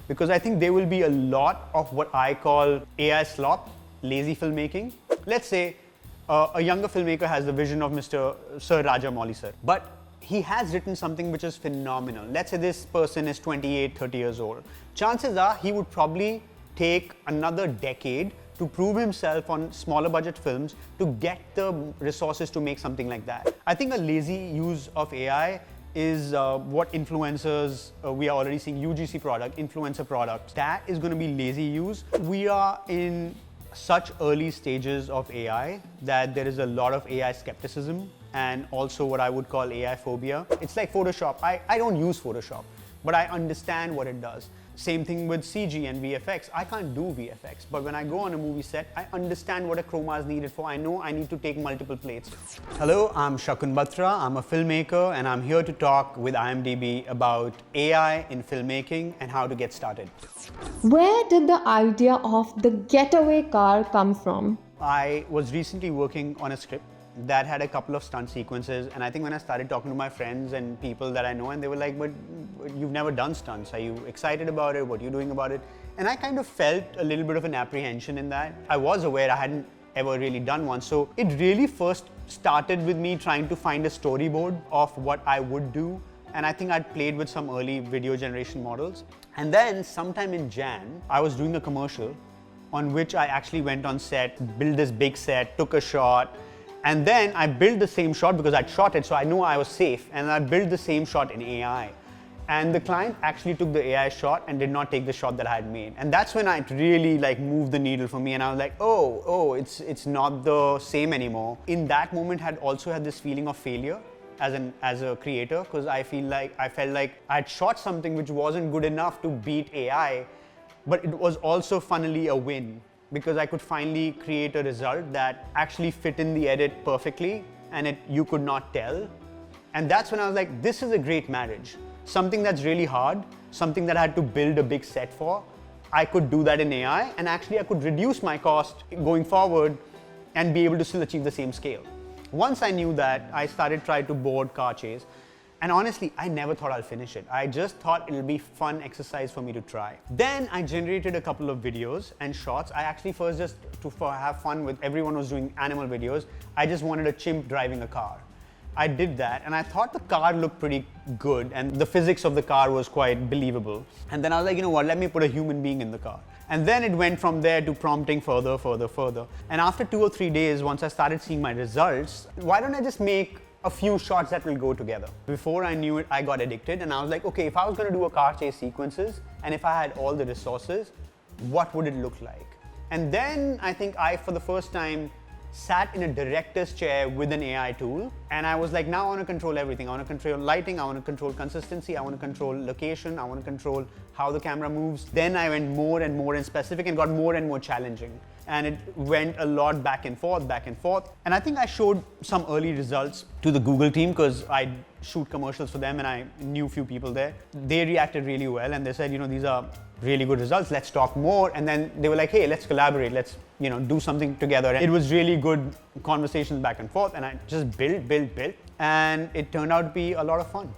because I think there will be a lot of what I call AI slop, lazy filmmaking. Let's say a younger filmmaker has the vision of Mr. Sir Rajamouli sir, but he has written something which is phenomenal. Let's say this person is 28, 30 years old. Chances are he would probably take another decade to prove himself on smaller budget films to get the resources to make something like that. I think a lazy use of AI is what influencers, we are already seeing UGC product, influencer products. That is going to be lazy use. We are in such early stages of AI that there is a lot of AI skepticism and also what I would call AI phobia. It's like Photoshop. I don't use Photoshop, but I understand what it does. Same thing with CG and VFX. I can't do VFX, but when I go on a movie set, I understand what a chroma is needed for. I know I need to take multiple plates. Hello, I'm Shakun Batra. I'm a filmmaker and I'm here to talk with IMDb about AI in filmmaking and how to get started. Where did the idea of the Getaway Car come from? I was recently working on a script that had a couple of stunt sequences, and I think when I started talking to my friends and people that I know, and they were like, but you've never done stunts, are you excited about it, what are you doing about it? And I kind of felt a little bit of an apprehension in that. I was aware I hadn't ever really done one, so it really first started with me trying to find a storyboard of what I would do, and I think I'd played with some early video generation models. And then sometime in Jan, I was doing a commercial on which I actually went on set, built this big set, took a shot, and then I built the same shot because I'd shot it, so I knew I was safe. And I built the same shot in AI. And the client actually took the AI shot and did not take the shot that I had made. And that's when it really moved the needle for me. And I was like, oh, it's not the same anymore. In that moment, I also had this feeling of failure as a creator, because I felt like I had shot something which wasn't good enough to beat AI, but it was also funnily a win, because I could finally create a result that actually fit in the edit perfectly and you could not tell. And that's when I was like, this is a great marriage. Something that's really hard, something that I had to build a big set for, I could do that in AI, and actually I could reduce my cost going forward and be able to still achieve the same scale. Once I knew that, I started trying to board car chase. And honestly, I never thought I'll finish it. I just thought it'll be fun exercise for me to try. Then I generated a couple of videos and shots. I actually first just to have fun with everyone was doing animal videos. I just wanted a chimp driving a car. I did that and I thought the car looked pretty good and the physics of the car was quite believable. And then I was like, you know what, let me put a human being in the car. And then it went from there to prompting further. And after 2 or 3 days, once I started seeing my results, why don't I just make a few shots that will go together? Before I knew it, I got addicted and I was like, okay, if I was going to do a car chase sequences and if I had all the resources, what would it look like? And then I think I, for the first time, sat in a director's chair with an AI tool and I was like, now I want to control everything. I want to control lighting, I want to control consistency, I want to control location, I want to control how the camera moves. Then I went more and more in specific and got more and more challenging. And it went a lot back and forth. And I think I showed some early results to the Google team because I shoot commercials for them and I knew a few people there. They reacted really well and they said, you know, these are really good results, let's talk more. And then they were like, hey, let's collaborate, let's, you know, do something together. And it was really good conversations back and forth and I just built. And it turned out to be a lot of fun.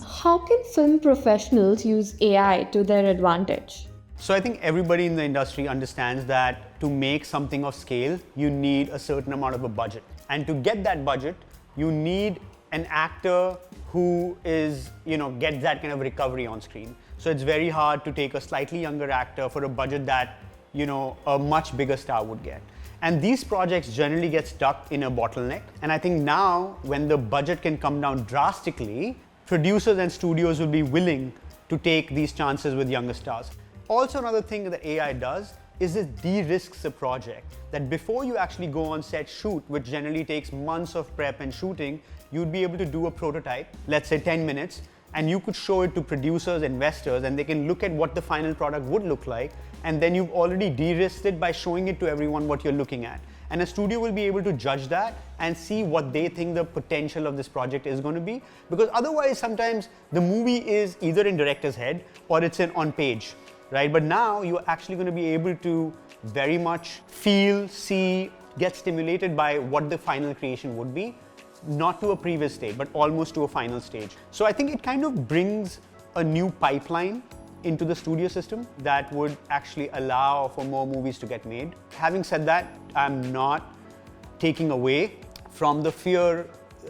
How can film professionals use AI to their advantage? So I think everybody in the industry understands that to make something of scale, you need a certain amount of a budget. And to get that budget, you need an actor who is, you know, gets that kind of recovery on screen. So it's very hard to take a slightly younger actor for a budget that, you know, a much bigger star would get. And these projects generally get stuck in a bottleneck. And I think now, when the budget can come down drastically, producers and studios will be willing to take these chances with younger stars. Also, another thing that AI does is it de-risks a project. That before you actually go on set shoot, which generally takes months of prep and shooting, you'd be able to do a prototype, let's say 10 minutes, and you could show it to producers, investors, and they can look at what the final product would look like, and then you've already de-risked it by showing it to everyone what you're looking at. And a studio will be able to judge that and see what they think the potential of this project is going to be. Because otherwise, sometimes the movie is either in director's head or it's on page, right? But now you're actually going to be able to very much feel, see, get stimulated by what the final creation would be. Not to a previous state, but almost to a final stage. So I think it kind of brings a new pipeline into the studio system that would actually allow for more movies to get made. Having said that, I'm not taking away from the fear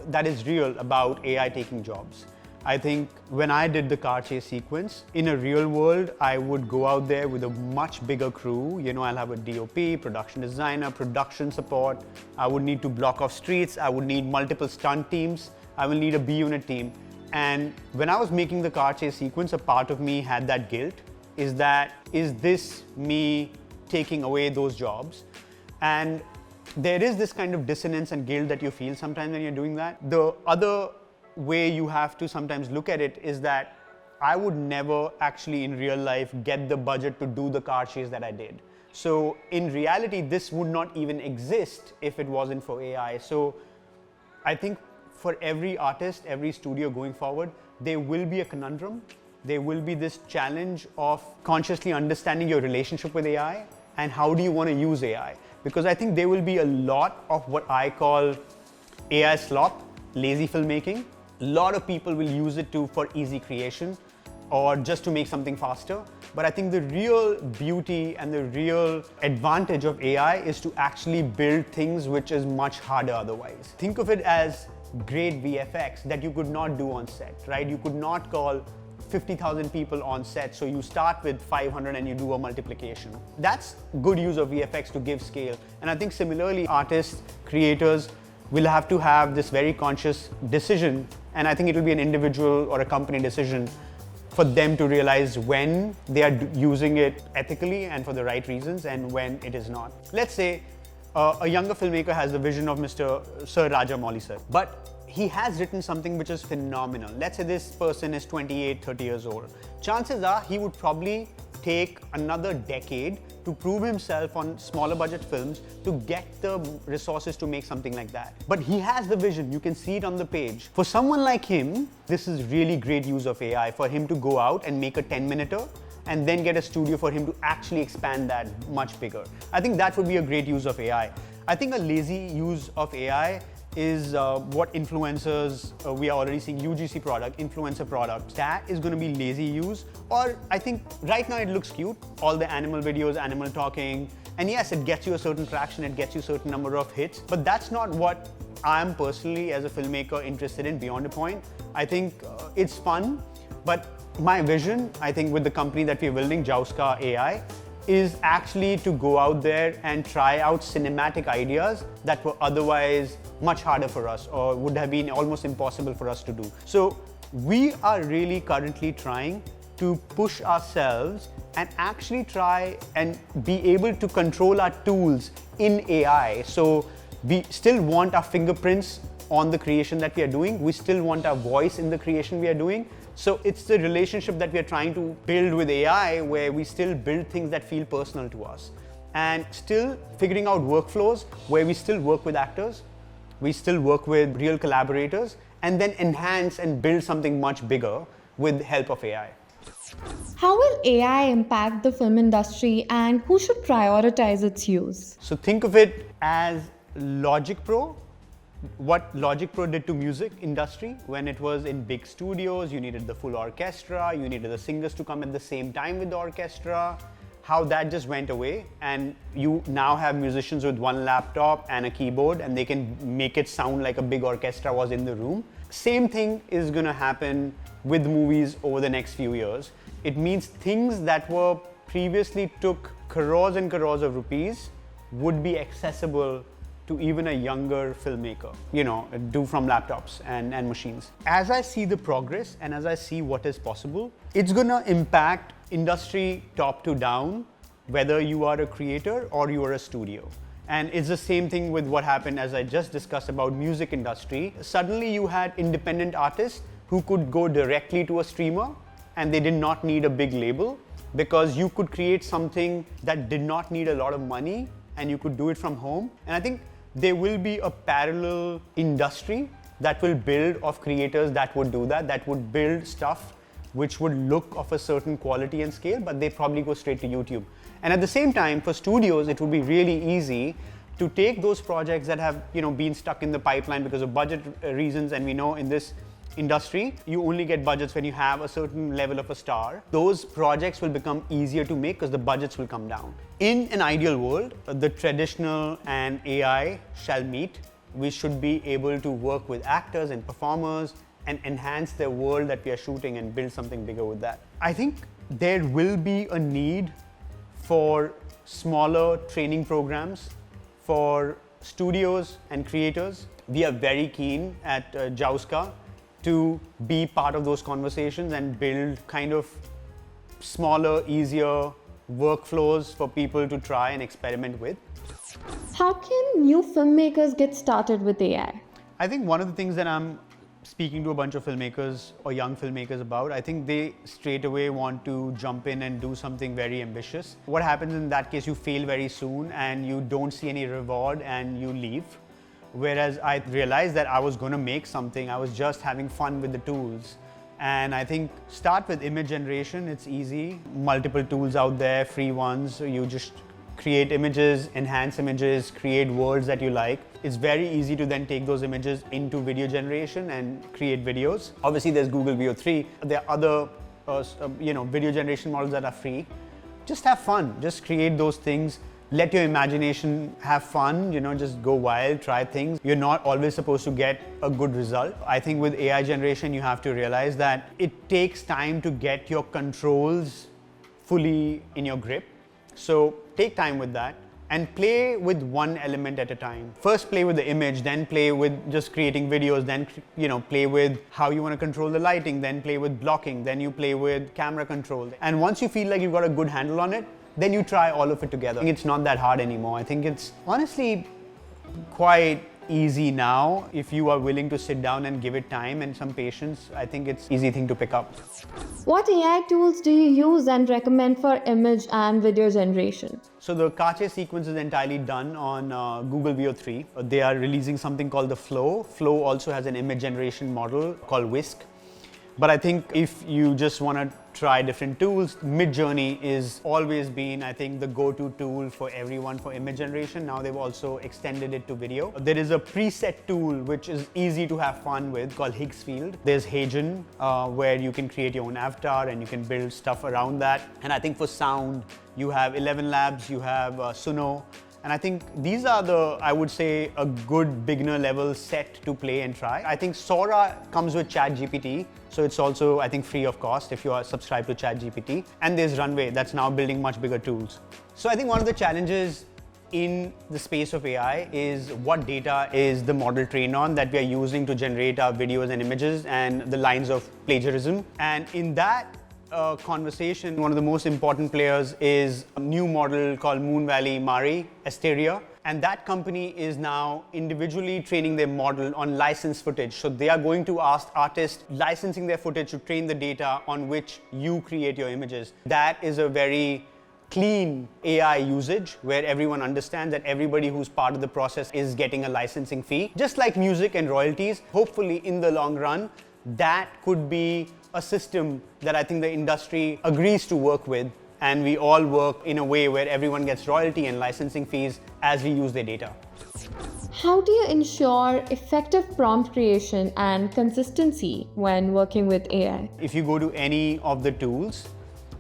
that is real about AI taking jobs. I think when I did the car chase sequence, in a real world, I would go out there with a much bigger crew. You know, I'll have a DOP, production designer, production support. I would need to block off streets. I would need multiple stunt teams. I will need a B unit team. And when I was making the car chase sequence, a part of me had that guilt. Is this me taking away those jobs? And there is this kind of dissonance and guilt that you feel sometimes when you're doing that. The other way you have to sometimes look at it is that I would never actually in real life get the budget to do the car chase that I did. So in reality, this would not even exist if it wasn't for AI. So I think for every artist, every studio going forward, there will be a conundrum. There will be this challenge of consciously understanding your relationship with AI and how do you want to use AI. Because I think there will be a lot of what I call AI slop, lazy filmmaking. A lot of people will use it for easy creation or just to make something faster. But I think the real beauty and the real advantage of AI is to actually build things which is much harder otherwise. Think of it as great VFX that you could not do on set, right? You could not call 50,000 people on set, so you start with 500 and you do a multiplication. That's good use of VFX to give scale. And I think similarly, artists, creators will have to have this very conscious decision, and I think it will be an individual or a company decision for them to realize when they are using it ethically and for the right reasons and when it is not. Let's say a younger filmmaker has the vision of Mr. Sir Rajamouli sir, but he has written something which is phenomenal. Let's say this person is 28, 30 years old. Chances are he would probably take another decade to prove himself on smaller budget films to get the resources to make something like that. But he has the vision, you can see it on the page. For someone like him, this is really great use of AI for him to go out and make a 10-minuter and then get a studio for him to actually expand that much bigger. I think that would be a great use of AI. I think a lazy use of AI is what influencers, we are already seeing UGC product, influencer products. That is going to be lazy use. Or I think right now it looks cute, all the animal videos, animal talking, and yes, it gets you a certain traction, it gets you a certain number of hits, but that's not what I'm personally as a filmmaker interested in beyond a point. I think it's fun, but my vision, I think with the company that we're building, Jauska AI, is actually to go out there and try out cinematic ideas that were otherwise much harder for us or would have been almost impossible for us to do. So we are really currently trying to push ourselves and actually try and be able to control our tools in AI. So we still want our fingerprints on the creation that we are doing. We still want our voice in the creation we are doing. So it's the relationship that we are trying to build with AI where we still build things that feel personal to us and still figuring out workflows where we still work with actors, we still work with real collaborators and then enhance and build something much bigger with help of AI. How will AI impact the film industry and who should prioritize its use? So think of it as Logic Pro. What Logic Pro did to music industry when it was in big studios, you needed the full orchestra, you needed the singers to come at the same time with the orchestra, how that just went away and you now have musicians with one laptop and a keyboard and they can make it sound like a big orchestra was in the room. Same thing is going to happen with movies over the next few years. It means things that were previously took crores and crores of rupees would be accessible to even a younger filmmaker, do from laptops and machines. As I see the progress and as I see what is possible, it's gonna impact industry top to down, whether you are a creator or you are a studio. And it's the same thing with what happened as I just discussed about music industry. Suddenly you had independent artists who could go directly to a streamer and they did not need a big label because you could create something that did not need a lot of money and you could do it from home. And I think there will be a parallel industry that will build of creators that would do that would build stuff which would look of a certain quality and scale, but they probably go straight to YouTube. And at the same time, for studios, it would be really easy to take those projects that have been stuck in the pipeline because of budget reasons, and we know in this industry, you only get budgets when you have a certain level of a star. Those projects will become easier to make because the budgets will come down. In an ideal world, the traditional and AI shall meet. We should be able to work with actors and performers and enhance the world that we are shooting and build something bigger with that. I think there will be a need for smaller training programs for studios and creators. We are very keen at Jauska to be part of those conversations and build kind of smaller, easier workflows for people to try and experiment with. How can new filmmakers get started with AI? I think one of the things that I'm speaking to a bunch of filmmakers or young filmmakers about, I think they straight away want to jump in and do something very ambitious. What happens in that case, you fail very soon and you don't see any reward and you leave. Whereas I realized that I was going to make something, I was just having fun with the tools. And I think start with image generation, it's easy. Multiple tools out there, free ones, you just create images, enhance images, create worlds that you like. It's very easy to then take those images into video generation and create videos. Obviously there's Google Veo 3. There are other video generation models that are free. Just have fun, just create those things. Let your imagination have fun, just go wild, try things. You're not always supposed to get a good result. I think with AI generation, you have to realize that it takes time to get your controls fully in your grip. So take time with that and play with one element at a time. First play with the image, then play with just creating videos, then play with how you want to control the lighting, then play with blocking, then you play with camera control. And once you feel like you've got a good handle on it, then you try all of it together. I think it's not that hard anymore. I think it's honestly quite easy now. If you are willing to sit down and give it time and some patience, I think it's an easy thing to pick up. What AI tools do you use and recommend for image and video generation? So the car chase sequence is entirely done on Google Veo 3. They are releasing something called the Flow. Flow also has an image generation model called Whisk. But I think if you just want to try different tools, Midjourney is always been, I think, the go-to tool for everyone for image generation. Now they've also extended it to video. There is a preset tool which is easy to have fun with called Higgsfield. There's Hagen, where you can create your own avatar and you can build stuff around that. And I think for sound, you have 11 Labs, you have Suno. And I think these are I would say, a good beginner level set to play and try. I think Sora comes with ChatGPT. So it's also, I think, free of cost if you are subscribed to ChatGPT. And there's Runway that's now building much bigger tools. So I think one of the challenges in the space of AI is what data is the model trained on that we are using to generate our videos and images and the lines of plagiarism. And in that conversation, one of the most important players is a new model called Moon Valley Mari Asteria. And that company is now individually training their model on licensed footage. So they are going to ask artists licensing their footage to train the data on which you create your images. That is a very clean AI usage where everyone understands that everybody who's part of the process is getting a licensing fee. Just like music and royalties, hopefully in the long run, that could be a system that I think the industry agrees to work with, and we all work in a way where everyone gets royalty and licensing fees as we use their data. How do you ensure effective prompt creation and consistency when working with AI? If you go to any of the tools,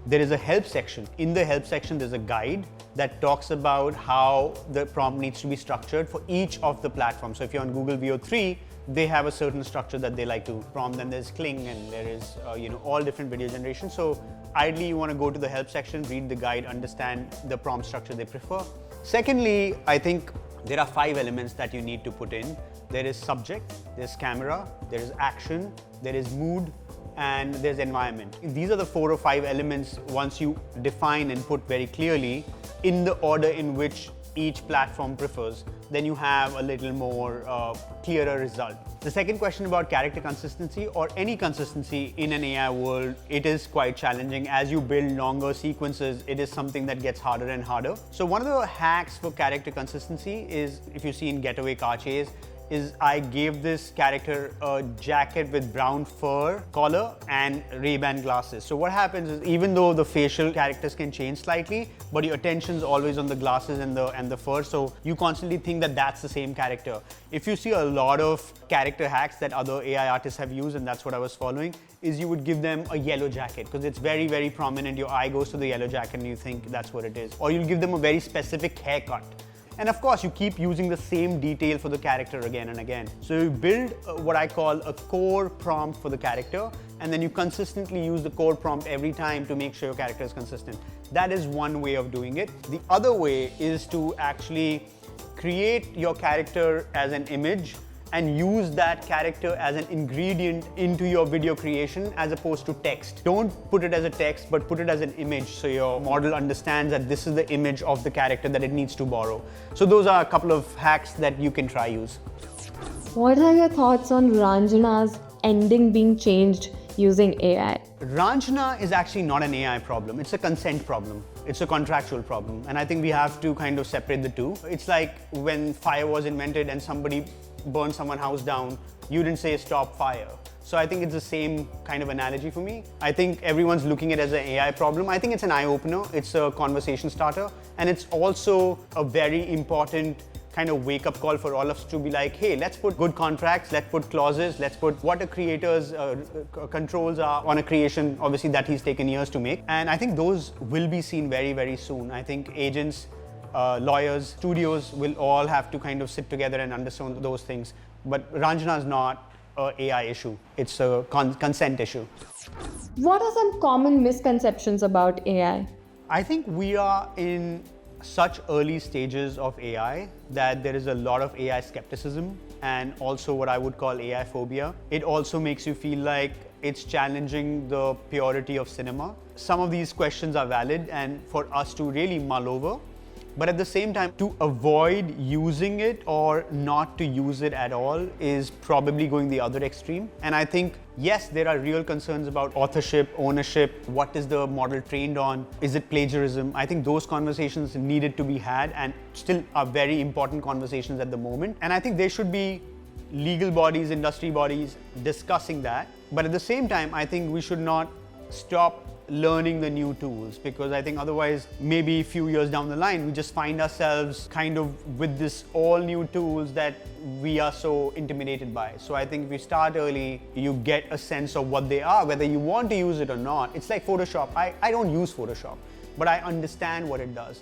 there is a help section. In the help section, there's a guide that talks about how the prompt needs to be structured for each of the platforms. So if you're on Google Veo 3, they have a certain structure that they like to prompt. Then there's Kling and there is all different video generation. So ideally you want to go to the help section, read the guide, understand the prompt structure they prefer. Secondly, I think there are 5 elements that you need to put in. There is subject, there's camera, there is action, there is mood, and there's environment. These are the 4 or 5 elements once you define and put very clearly in the order in which each platform prefers, then you have a little more clearer result. The second question about character consistency or any consistency in an AI world, it is quite challenging. As you build longer sequences, it is something that gets harder and harder. So one of the hacks for character consistency is, if you see in Getaway Car Chase, is I gave this character a jacket with brown fur collar and Ray-Ban glasses. So what happens is, even though the facial characters can change slightly, but your attention's always on the glasses and the fur, so you constantly think that that's the same character. If you see a lot of character hacks that other AI artists have used, and that's what I was following, is you would give them a yellow jacket because it's very, very prominent. Your eye goes to the yellow jacket and you think that's what it is. Or you'll give them a very specific haircut. And of course, you keep using the same detail for the character again and again. So you build what I call a core prompt for the character, and then you consistently use the core prompt every time to make sure your character is consistent. That is one way of doing it. The other way is to actually create your character as an image and use that character as an ingredient into your video creation as opposed to text. Don't put it as a text, but put it as an image so your model understands that this is the image of the character that it needs to borrow. So those are a couple of hacks that you can try use. What are your thoughts on Raanjhanaa's ending being changed using AI? Raanjhanaa is actually not an AI problem, it's a consent problem. It's a contractual problem, and I think we have to kind of separate the two. It's like when fire was invented and somebody burned someone's house down, you didn't say stop fire. So I think it's the same kind of analogy for me. I think everyone's looking at it as an AI problem. I think it's an eye-opener, it's a conversation starter, and it's also a very important kind of wake-up call for all of us to be like, hey, let's put good contracts, let's put clauses, let's put what a creator's controls are on a creation, obviously that he's taken years to make. And I think those will be seen very, very soon. I think agents, lawyers, studios will all have to kind of sit together and understand those things. But Raanjhanaa is not an AI issue, it's a consent issue. What are some common misconceptions about AI? I think we are in such early stages of AI that there is a lot of AI skepticism and also what I would call AI phobia. It also makes you feel like it's challenging the purity of cinema. Some of these questions are valid and for us to really mull over. But at the same time, to avoid using it or not to use it at all is probably going the other extreme. And I think, yes, there are real concerns about authorship, ownership, what is the model trained on, is it plagiarism? I think those conversations needed to be had and still are very important conversations at the moment. And I think there should be legal bodies, industry bodies discussing that. But at the same time, I think we should not stop learning the new tools, because I think otherwise maybe a few years down the line we just find ourselves kind of with this all new tools that we are so intimidated by. So I think if you start early, you get a sense of what they are, whether you want to use it or not. It's like Photoshop. I don't use Photoshop, but I understand what it does.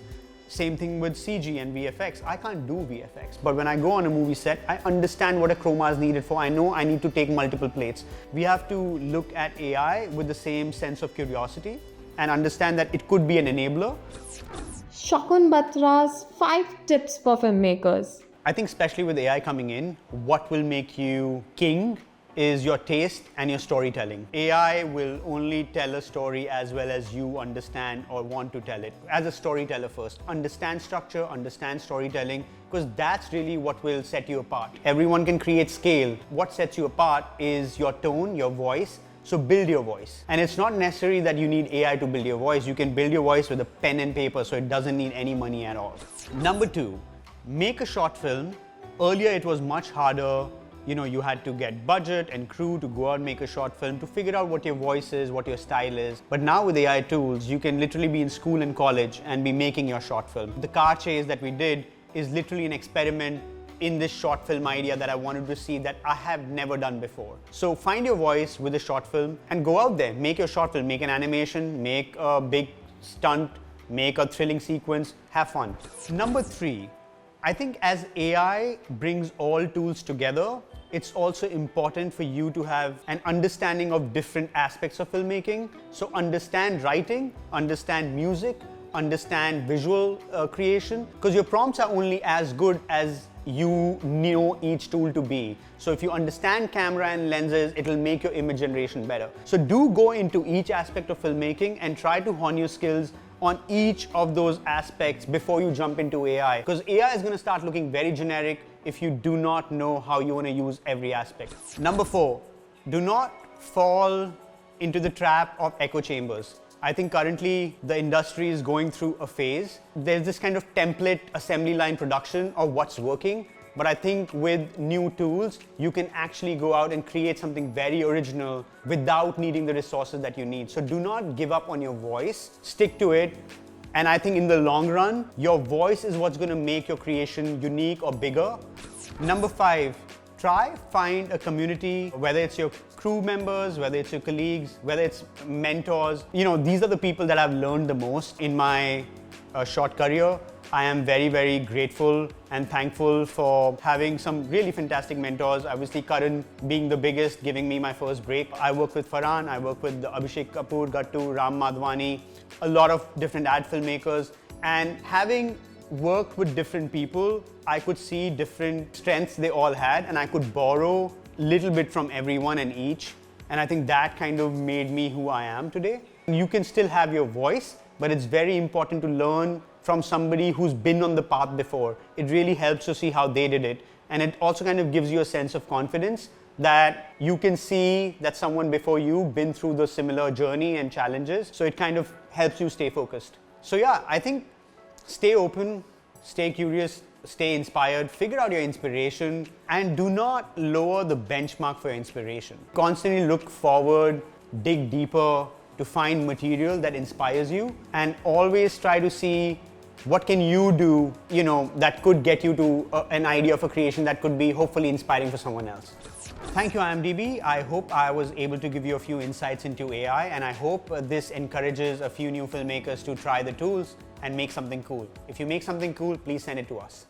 Same thing with CG and VFX. I can't do VFX, but when I go on a movie set, I understand what a chroma is needed for. I know I need to take multiple plates. We have to look at AI with the same sense of curiosity and understand that it could be an enabler. Shakun Batra's 5 tips for filmmakers. I think especially with AI coming in, what will make you king is your taste and your storytelling. AI will only tell a story as well as you understand or want to tell it. As a storyteller first, understand structure, understand storytelling, because that's really what will set you apart. Everyone can create scale. What sets you apart is your tone, your voice. So build your voice. And it's not necessary that you need AI to build your voice. You can build your voice with a pen and paper, so it doesn't need any money at all. Number 2, make a short film. Earlier it was much harder. You had to get budget and crew to go out and make a short film to figure out what your voice is, what your style is. But now with AI tools, you can literally be in school and college and be making your short film. The car chase that we did is literally an experiment in this short film idea that I wanted to see that I have never done before. So find your voice with a short film and go out there, make your short film, make an animation, make a big stunt, make a thrilling sequence, have fun. Number 3, I think as AI brings all tools together, it's also important for you to have an understanding of different aspects of filmmaking. So understand writing, understand music, understand visual creation, because your prompts are only as good as you know each tool to be. So if you understand camera and lenses, it'll make your image generation better. So do go into each aspect of filmmaking and try to hone your skills on each of those aspects before you jump into AI. Because AI is going to start looking very generic if you do not know how you want to use every aspect. Number 4, do not fall into the trap of echo chambers. I think currently the industry is going through a phase. There's this kind of template assembly line production of what's working, But I think with new tools, you can actually go out and create something very original without needing the resources that you need. So do not give up on your voice, stick to it. And I think in the long run, your voice is what's going to make your creation unique or bigger. Number 5, find a community, whether it's your crew members, whether it's your colleagues, whether it's mentors. These are the people that I've learned the most in my short career. I am very, very grateful and thankful for having some really fantastic mentors. Obviously, Karan being the biggest, giving me my first break. I work with Farhan, I work with Abhishek Kapoor, Gattu, Ram Madhwani, a lot of different ad filmmakers. And having worked with different people, I could see different strengths they all had, and I could borrow a little bit from everyone and each. And I think that kind of made me who I am today. You can still have your voice, but it's very important to learn from somebody who's been on the path before. It really helps to see how they did it. And it also kind of gives you a sense of confidence that you can see that someone before you been through the similar journey and challenges. So it kind of helps you stay focused. So yeah, I think stay open, stay curious, stay inspired, figure out your inspiration, and do not lower the benchmark for your inspiration. Constantly look forward, dig deeper to find material that inspires you, and always try to see what can you do, that could get you to an idea of a creation that could be hopefully inspiring for someone else. Thank you, IMDb. I hope I was able to give you a few insights into AI, and I hope this encourages a few new filmmakers to try the tools and make something cool. If you make something cool, please send it to us.